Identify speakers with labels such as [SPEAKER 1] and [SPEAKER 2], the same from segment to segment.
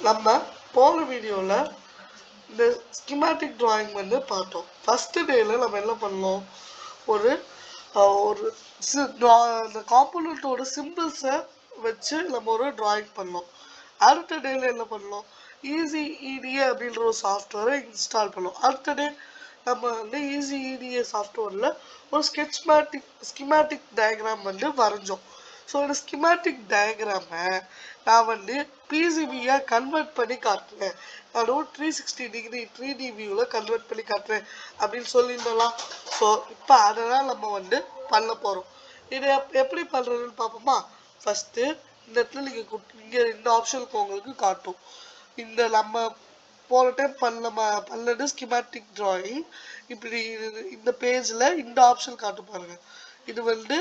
[SPEAKER 1] நம்ம போன வீடியோவில் இந்த ஸ்கிமேட்டிக் டிராயிங் வந்து பார்த்தோம். ஃபஸ்ட்டு டேயில் நம்ம என்ன பண்ணோம், ஒரு ஒரு இந்த காம்போனண்ட்டோட சிம்பிள்ஸை வச்சு நம்ம ஒரு டிராயிங் பண்ணோம். அடுத்த டேயில் என்ன பண்ணோம், ஈஸி இடிஏ அப்படின்ற ஒரு சாஃப்ட்வேரை இன்ஸ்டால் பண்ணோம். அடுத்த டே நம்ம வந்து ஈஸி இடிஏ சாஃப்ட்வேரில் ஒரு ஸ்கிமேட்டிக் டயக்ராம் வந்து வரைஞ்சோம். ஸோ இந்த ஸ்கிமேட்டிக் டயக்ராமை நான் வந்து பிசிபியாக கன்வெர்ட் பண்ணி காட்டுறேன். நான் 360 டிகிரி 3D வியூவில் கன்வெர்ட் பண்ணி காட்டுறேன் அப்படின்னு சொல்லியிருந்தோம். ஸோ இப்போ அதெல்லாம் நம்ம வந்து பண்ண போகிறோம். இதை எப்படி பண்ணுறதுன்னு பார்ப்போமா. ஃபஸ்ட்டு இந்த இடத்துல நீங்கள் இங்கே இந்த ஆப்ஷனுக்கு உங்களுக்கு காட்டும். இந்த நம்ம போன டைம் பண்ணது ஸ்கிமேட்டிக் டிராயிங். இப்படி இந்த பேஜில் இந்த ஆப்ஷன் காட்டு பாருங்க. இது வந்து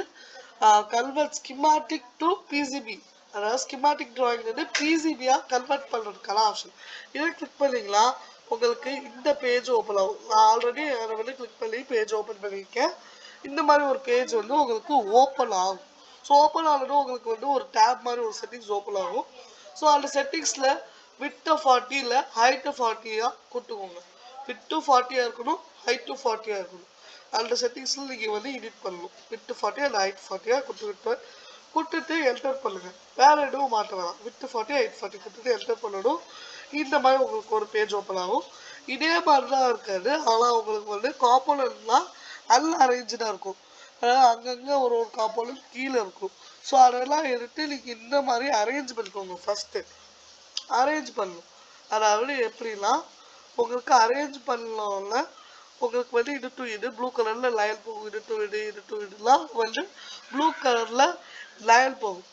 [SPEAKER 1] கன்வெர்ட் ஸ்கிமேட்டிக் டு பிசிபி, அதாவது ஸ்கிமேட்டிக் டிராயிங் வந்து பிசிபியாக கன்வெர்ட் பண்ணுறதுக்கான ஆப்ஷன். இதை கிளிக் பண்ணிங்களா உங்களுக்கு இந்த பேஜ் ஓப்பன் ஆகும். நான் ஆல்ரெடி அதை வந்து கிளிக் பண்ணி பேஜ் ஓப்பன் பண்ணியிருக்கேன். இந்த மாதிரி ஒரு பேஜ் வந்து உங்களுக்கு ஓப்பன் ஆகும். ஸோ ஓப்பன் ஆனதும் உங்களுக்கு வந்து ஒரு டேப் மாதிரி ஒரு செட்டிங்ஸ் ஓப்பன் ஆகும். ஸோ அந்த செட்டிங்ஸில் விட்டு 40 இல்லை ஹைட்டு 40 கொடுத்துக்கோங்க. விட்டு 40 இருக்கணும், ஹைட்டு 40 இருக்கணும். அந்த செட்டிங்ஸில் நீங்கள் வந்து எடிட் பண்ணணும். விட்டு 40 அந்த ஹைட் 40 கொடுத்துட்டு என்டர் பண்ணுங்கள். வேறு எதுவும் மாற்ற வேணாம். விட்டு 40 ஹைட் 40 கொடுத்துட்டு என்டர் பண்ணணும். இந்த மாதிரி உங்களுக்கு ஒரு பேஜ் ஓப்பன் ஆகும். இதே மாதிரி தான் இருக்காது, ஆனால் உங்களுக்கு வந்து காம்போனன்ட்லாம் நல்ல அரேஞ்சாக இருக்கும். அதாவது அங்கங்கே ஒரு காம்போனன்ட் கீழே இருக்கும். ஸோ அதெல்லாம் எடுத்து நீங்கள் இந்த மாதிரி அரேஞ்ச் பண்ணிக்கோங்க. ஃபஸ்ட்டு அரேஞ்ச் பண்ணணும். அதாவது எப்படின்னா உங்களுக்கு அரேஞ்ச் பண்ணோன்னா உங்களுக்கு வந்து இது டு இது ப்ளூ கலரில் லைன் போகும். இது டு இதுலாம் வந்து ப்ளூ கலரில் லைன் போகும்.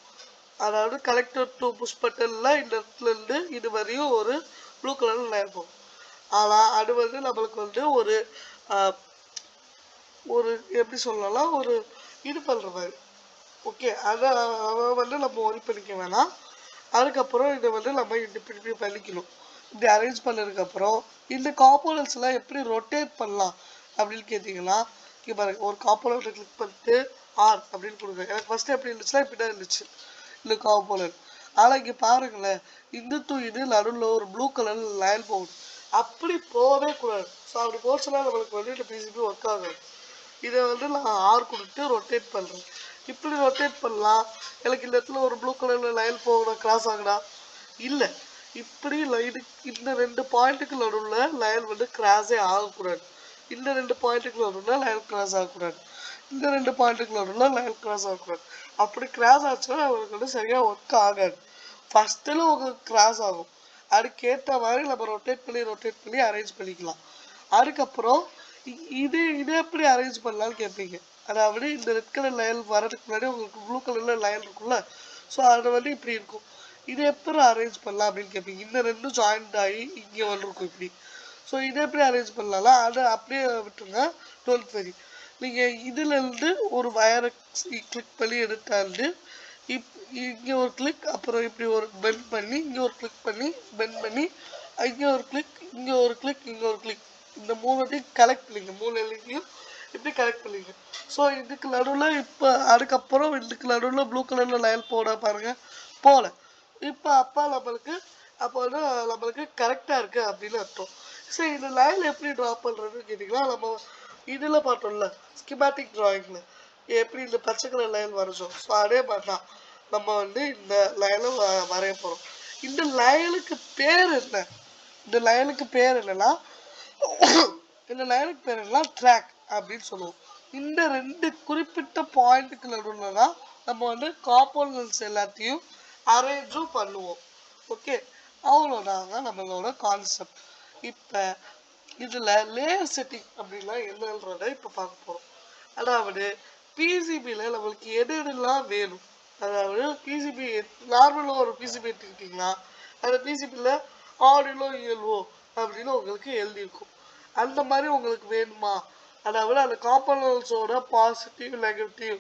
[SPEAKER 1] அதாவது கலெக்டர் டு புஷ் பட்டனில் இந்த இடத்துலேருந்து இது வரையும் ஒரு ப்ளூ கலரில் லைன் போகும். ஆனால் அது வந்து நம்மளுக்கு வந்து ஒரு எப்படி சொல்லலாம், ஒரு இது பண்ணுற மாதிரி. ஓகே, அதை வந்து நம்ம ஒரி பண்ணிக்க வேணாம். அதுக்கப்புறம் இதை வந்து நம்ம இப்படி பண்ணிக்கணும். இப்படி அரேஞ்ச் பண்ணதுக்கப்புறம் இந்த காம்போனன்ட்ஸ்லாம் எப்படி ரொட்டேட் பண்ணலாம் அப்படின்னு கேட்டிங்கன்னா, இங்கே பாருங்கள், ஒரு காம்போனண்ட்டை கிளிக் பண்ணிட்டு ஆர் அப்படின்னு கொடுங்க. எனக்கு ஃபஸ்ட்டு எப்படி இருந்துச்சுன்னா இப்படி தான் இருந்துச்சு இந்த காம்போனன்ட். ஆனால் இங்கே பாருங்களேன், இந்த டு இது நடுவில் ஒரு ப்ளூ கலர் லைன் போகுது. அப்படி போகவே கூடாது. ஸோ அப்படி போச்சுன்னா நம்மளுக்கு வந்து இந்த பிசிபி ஒர்க் ஆகாது. இதை வந்து நான் ஆர் கொடுத்து ரொட்டேட் பண்ணுறேன். இப்படி ரொட்டேட் பண்ணலாம். எனக்கு இந்த இடத்துல ஒரு ப்ளூ கலரில் லைன் போகணும், கிராஸ் ஆகுதா? இல்லை. இப்படி இந்த 2 பாயிண்ட்டுக்கு நடுவில் லைன் வந்து கிராஸே ஆகக்கூடாது. இந்த 2 பாயிண்ட்டுக்கு நடுவில் லைன் கிராஸ் ஆகக்கூடாது. இந்த 2 பாயிண்ட்டுக்கு நடுவில் லைன் கிராஸ் ஆகக்கூடாது. அப்படி கிராஸ் ஆச்சுன்னா அவங்களுக்கு வந்து சரியாக ஒர்க் ஆகாது. ஃபஸ்ட்டில் உங்களுக்கு கிராஸ் ஆகும். அதுக்கேற்ற மாதிரி நம்ம ரொட்டேட் பண்ணி அரேஞ்ச் பண்ணிக்கலாம். அதுக்கப்புறம் இது எப்படி அரேஞ்ச் பண்ணலான்னு கேட்பீங்க. அதாவது இந்த ரெட் கலர் லைன் வரதுக்கு முன்னாடி உங்களுக்கு ப்ளூ கலரில் லைன் இருக்கும்ல, ஸோ அது வந்து இப்படி இருக்கும். இது எப்படி அரேஞ்ச் பண்ணலாம் அப்படின்னு கேட்பீங்க. இந்த ரெண்டும் ஜாயிண்ட் ஆகி இங்கே வந்துருக்கும் இப்படி. ஸோ இதை எப்படி அரேஞ்ச் பண்ணலாம், அதை அப்படியே விட்டுருங்க, டோன்ட் வெரி. நீங்கள் இதுலேருந்து ஒரு வயரை கிளிக் பண்ணி எடுத்தாந்து இங்கே ஒரு கிளிக், அப்புறம் இப்படி ஒரு பெண்ட் பண்ணி இங்கே ஒரு கிளிக் பண்ணி பெண்ட் பண்ணி இங்கே ஒரு கிளிக், இங்கே ஒரு கிளிக், இங்கே ஒரு கிளிக், இந்த 3 கலெக்ட் பண்ணிங்க. 3 எல்லையும் இப்படி கலெக்ட் பண்ணிங்க. ஸோ இதுக்கு நடுவில் இப்போ அதுக்கப்புறம் இதுக்கு நடுவில் ப்ளூ கலரில் லைன் போட பாருங்கள், போகல. இப்போ அப்போ வந்து நம்மளுக்கு கரெக்டாக இருக்குது அப்படின்னு அர்த்தம். சரி, இந்த லைன் எப்படி ட்ரா பண்ணுறதுன்னு கேட்டிங்கன்னா, நம்ம இதில் பார்த்தோம்ல ஸ்கிமேட்டிக் ட்ராயிங்கில் எப்படி இந்த பச்சை கலர் லைன் வரைஞ்சோம். ஸோ அதே மாதிரி தான் நம்ம வந்து இந்த லைனை வரைய போகிறோம். இந்த லைனுக்கு பேர் என்ன? இந்த லைனுக்கு பேர் என்னன்னா இந்த லைனுக்கு பேர் என்னன்னா ட்ராக் அப்படின்னு சொல்லுவோம். இந்த 2 குறிப்பிட்ட பாயிண்ட்டுக்கு நடுவில் தான் நம்ம வந்து காம்போனன்ட்ஸ் எல்லாத்தையும் அரேஞ்சும் பண்ணுவோம். ஓகே, அவ்வளோதாங்க நம்மளோட கான்செப்ட். இப்போ இதில் லேயர் செட்டிங் அப்படின்னா என்னன்றதை இப்போ பார்க்க போகிறோம். அதாவது பிசிபியில் நம்மளுக்கு எதுலாம் வேணும், அதாவது பிசிபி நார்மலாக ஒரு பிசிபி எடுத்துக்கிட்டிங்கன்னா அந்த பிசிபியில் ஆடியோ இயல்வோ அப்படின்னு உங்களுக்கு எழுதியிருக்கும். அந்த மாதிரி உங்களுக்கு வேணுமா, அதாவது அந்த காம்போனன்ட்ஸோட பாசிட்டிவ் நெகட்டிவ்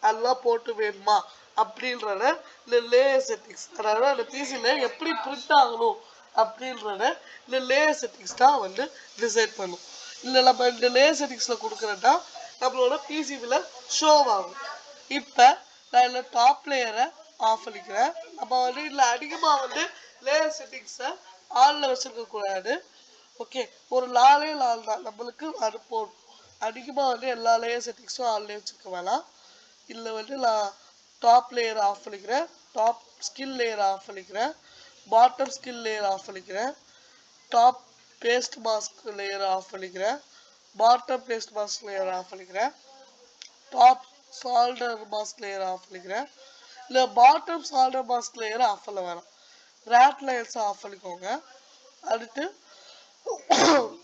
[SPEAKER 1] அதெல்லாம் போட்டு வேணுமா அப்படின்றத இந்த லேயர் செட்டிங்ஸ், அதாவது அந்த பிசியில் எப்படி பிரிண்ட் ஆகணும் அப்படின்றத இந்த லேயர் செட்டிங்ஸ் தான் வந்து டிசைட் பண்ணும். இல்லை நம்ம இந்த லேயர் செட்டிங்ஸில் கொடுக்குறதா நம்மளோட பிசிபியில் ஷோ ஆகும். இப்போ நான் இந்த டாப் லேயரை ஆஃப் பண்ணிக்கிறேன். நம்ம வந்து இதில் அதிகமாக வந்து லேயர் செட்டிங்ஸை ஆனில் வச்சுருக்க கூடாது. ஓகே, ஒரு 4 தான் நம்மளுக்கு அது போடும். அதிகமாக வந்து எல்லா லேயர் செட்டிங்ஸும் ஆன்லேயே வச்சுக்க வேணாம். இதில் வந்து நான் டாப் லேயர் ஆஃப் பண்ணிக்கிறேன், டாப் ஸ்கில் லேயர் ஆஃப் பண்ணிக்கிறேன், பாட்டம் ஸ்கில் லேயர் ஆஃப் பண்ணிக்கிறேன், top paste mask layer off பண்ணிக்கிறேன், bottom paste mask layer off பண்ணிக்கிறேன், top solder mask layer off பண்ணிக்கிறேன். இல்லை bottom solder mask layer off பண்ண வேணாம், ரேட் லேயர்ஸ் ஆஃப் பண்ணிக்கோங்க. அடுத்து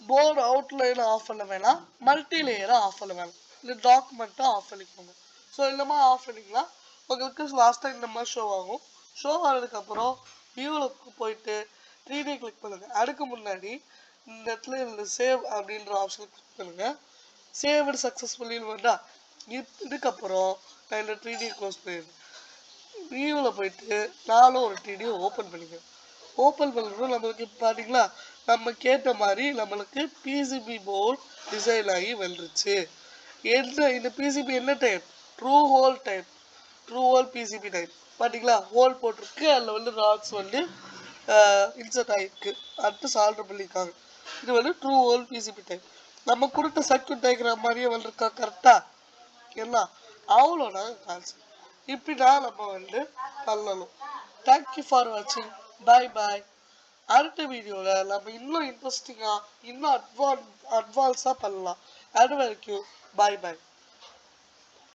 [SPEAKER 1] போர்டு அவுட்லைன் ஆஃப் பண்ண வேணாம், மல்டி லேயரை ஆஃப் பண்ண வேணாம், இல்லை டாக்குமெண்ட்டை ஆஃப் பண்ணிக்கோங்க. ஸோ இந்த மாதிரி ஆஃப் பண்ணிக்கலாம். உங்களுக்கு லாஸ்ட்டாக இந்த மாதிரி ஷோ ஆகும். ஷோ ஆனதுக்கப்புறம் வியூவில் போயிட்டு 3D கிளிக் பண்ணுங்கள். அதுக்கு முன்னாடி இந்த இடத்துல இந்த சேவ் அப்படின்ற ஆப்ஷன் கிளிக் பண்ணுங்கள். சேவ்டு சக்ஸஸ்ஃபுல்லின்னு வந்தால் இதுக்கப்புறம் நான் இந்த 3D க்ளோஸ் பண்ணிடுறேன். வியூவில் போயிட்டு நானும் ஒரு 3D ஓப்பன் பண்ணிக்கிறேன். ஓப்பன் பண்ணுறோம். நம்மளுக்கு பார்த்தீங்களா, நம்ம கேட்ட மாதிரி நம்மளுக்கு பிசிபி போர்டு டிசைன் ஆகி வந்துருச்சு. இந்த பிசிபி என்ன type? True whole type, true whole PCB type. பார்த்தீங்களா, ஹோல் போட்டிருக்கு, அதில் வந்து ராட்ஸ் வந்து இன்சர்ட் ஆகிருக்கு, அடுத்து சால்டர் பண்ணியிருக்காங்க. இது வந்து ட்ரூ ஹோல் பிசிபி டைப். நம்ம கொடுத்த சர்க்யூட் டயக்ராம் மாதிரியே வந்துருக்கா கரெக்டாக? என்ன அவ்வளோதான் கான்செப்ட். இப்படி தான் நம்ம வந்து பண்ணணும். தேங்க்யூ ஃபார் வாட்சிங். பாய் பாய். அடுத்த வீடியோவில் நம்ம இன்னும் இன்ட்ரெஸ்டிங்காக இன்னும் அட்வான்ஸாக பண்ணலாம். அது வரைக்கும் பாய் பாய்.